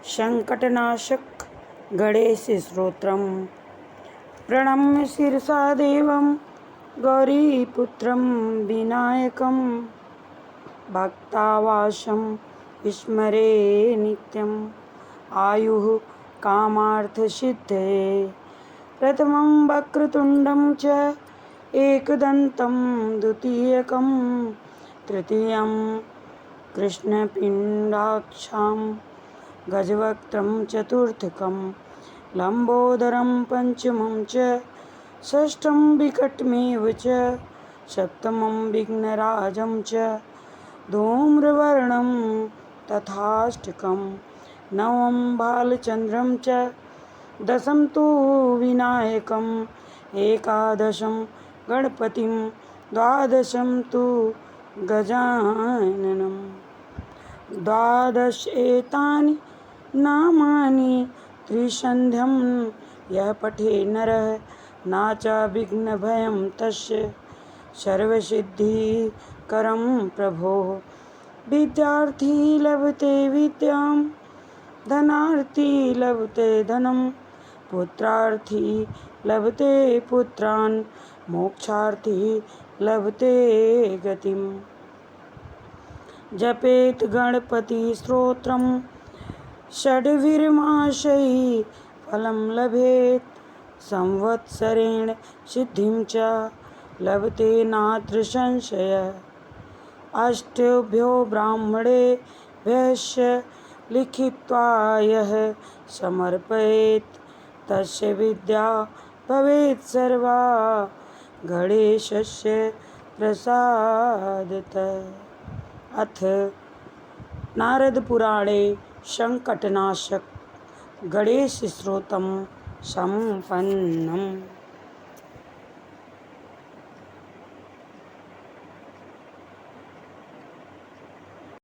संकटनाशक गणेशस्तोत्रम्। प्रणम्य शिरसा देवं गौरीपुत्रं विनायकं भक्तावासं स्मरे नित्यम् आयुः कामार्थसिद्धये। प्रथमं वक्रतुण्डं च एकदन्तं द्वितीयकं तृतीयं कृष्णपिण्डाक्षं गजवक्त्रं चतुर्थकं लम्बोदरं पंचमं च षष्ठं विकटमेव च सप्तमं विघ्नराजं च धूम्रवर्णं तथाष्टकं नवमं बालचन्द्रं च दशम तु विनायकम् एकादशं गणपतिं द्वादशं तु गजाननं। द्वादश एतानि नामानि त्रिसन्ध्यं यः पठे नरः न च विघ्नभयं तस्य सर्वसिद्धिकरं प्रभोः। विद्यार्थी लभते विद्यां धनार्थी लभते धनं पुत्रार्थी लभते पुत्रान् मोक्षार्थी लभते गतिम्। जपेत गणपति स्तोत्रं षड्भिर्मासैः फलं लभेत् संवत्सरेण सिद्धिं च लभते नात्र संशयः। अष्टभ्यो ब्राह्मणेभ्यश्च लिखित्वा यः समर्पयेत् तस्य विद्या भवेत् सर्वा गणेशस्य प्रसादतः। अथ नारदपुराणे संकटनाशक गणेशस्तोत्रं सम्पन्नम्।